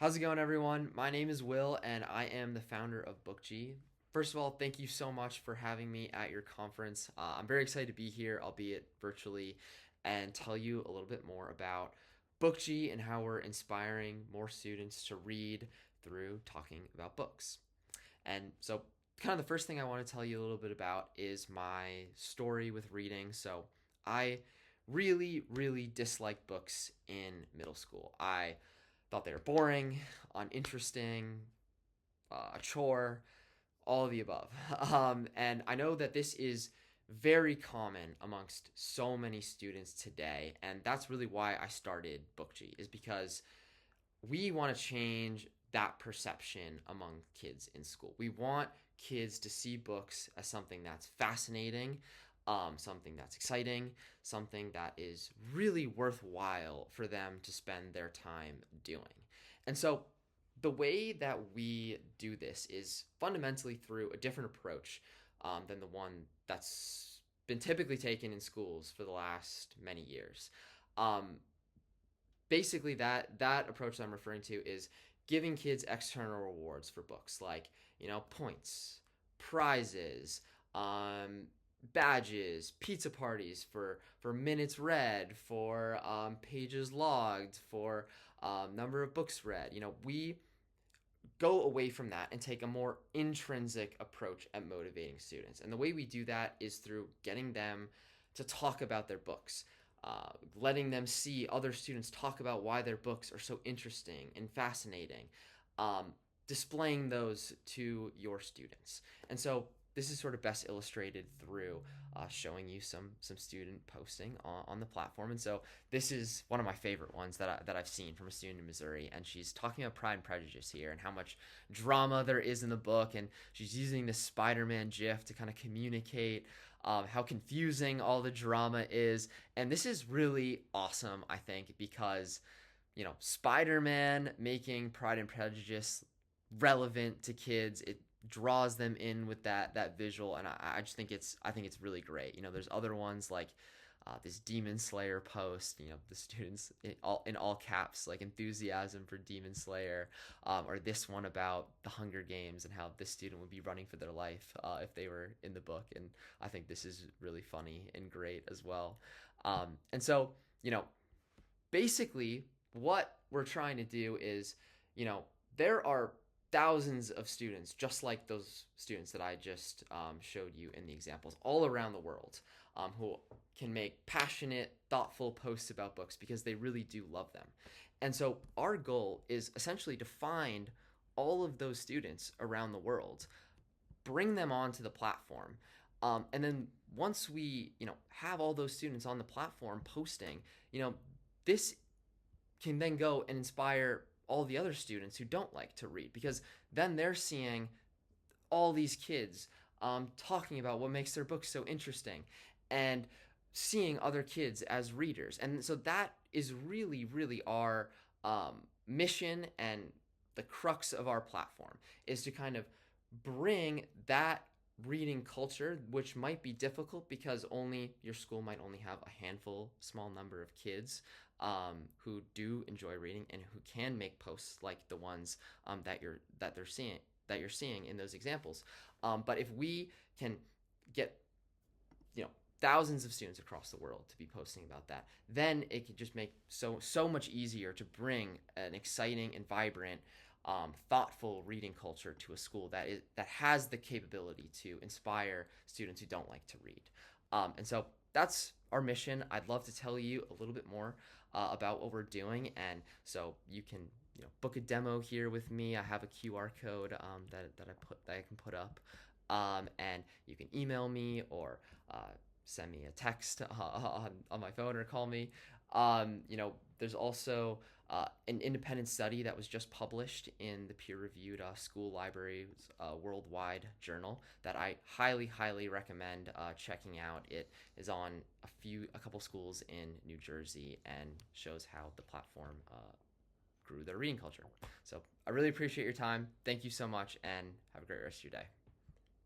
How's it going, everyone? My name is Will, and I am the founder of Bookji. First of all, thank you so much for having me at your conference. I'm very excited to be here, albeit virtually, and tell you a little bit more about Bookji and how we're inspiring more students to read through talking about books. And so, kind of the first thing I want to tell you a little bit about is my story with reading. So, I really, really disliked books in middle school. I thought they were boring, uninteresting, a chore, all of the above. And I know that this is very common amongst so many students today, and that's really why I started Bookji, is because we want to change that perception among kids in school. We want kids to see books as something that's fascinating, something that's exciting, something that is really worthwhile for them to spend their time doing. And so the way that we do this is fundamentally through a different approach than the one that's been typically taken in schools for the last many years. Um, Basically, that approach that I'm referring to is giving kids external rewards for books, like points, prizes, um, badges, pizza parties for minutes read, for pages logged, for number of books read. We go away from that and take a more intrinsic approach at motivating students. And the way we do that is through getting them to talk about their books, letting them see other students talk about why their books are so interesting and fascinating, displaying those to your students. And so this is sort of best illustrated through showing you some student posting on the platform. And so this is one of my favorite ones that I've seen from a student in Missouri. And she's talking about Pride and Prejudice here and how much drama there is in the book. And she's using this Spider-Man GIF to kind of communicate how confusing all the drama is. And this is really awesome, I think, because Spider-Man making Pride and Prejudice relevant to kids, it draws them in with that visual, and I just think it's really great. There's other ones like this Demon Slayer post, the students in all caps, like enthusiasm for Demon Slayer, or this one about the Hunger Games and how this student would be running for their life if they were in the book. And I think this is really funny and great as well. And so, basically what we're trying to do is, there are thousands of students just like those students that I just showed you in the examples all around the world, who can make passionate, thoughtful posts about books because they really do love them. And so our goal is essentially to find all of those students around the world, bring them onto the platform, and then once we have all those students on the platform posting, this can then go and inspire all the other students who don't like to read, because then they're seeing all these kids talking about what makes their books so interesting and seeing other kids as readers. And so that is really, really our mission, and the crux of our platform is to kind of bring that reading culture, which might be difficult because only your school might only have a handful, small number of kids who do enjoy reading and who can make posts like the ones that you're seeing in those examples. But if we can get thousands of students across the world to be posting about that, then it can just make so much easier to bring an exciting and vibrant, thoughtful reading culture to a school that has the capability to inspire students who don't like to read. And so that's our mission. I'd love to tell you a little bit more about what we're doing, and so you can book a demo here with me. I have a QR code that I can put up, and you can email me or send me a text on my phone or call me. There's also an independent study that was just published in the peer-reviewed School Libraries Worldwide Journal that I highly, highly recommend checking out. It is on a couple schools in New Jersey and shows how the platform grew their reading culture. So I really appreciate your time. Thank you so much, and have a great rest of your day.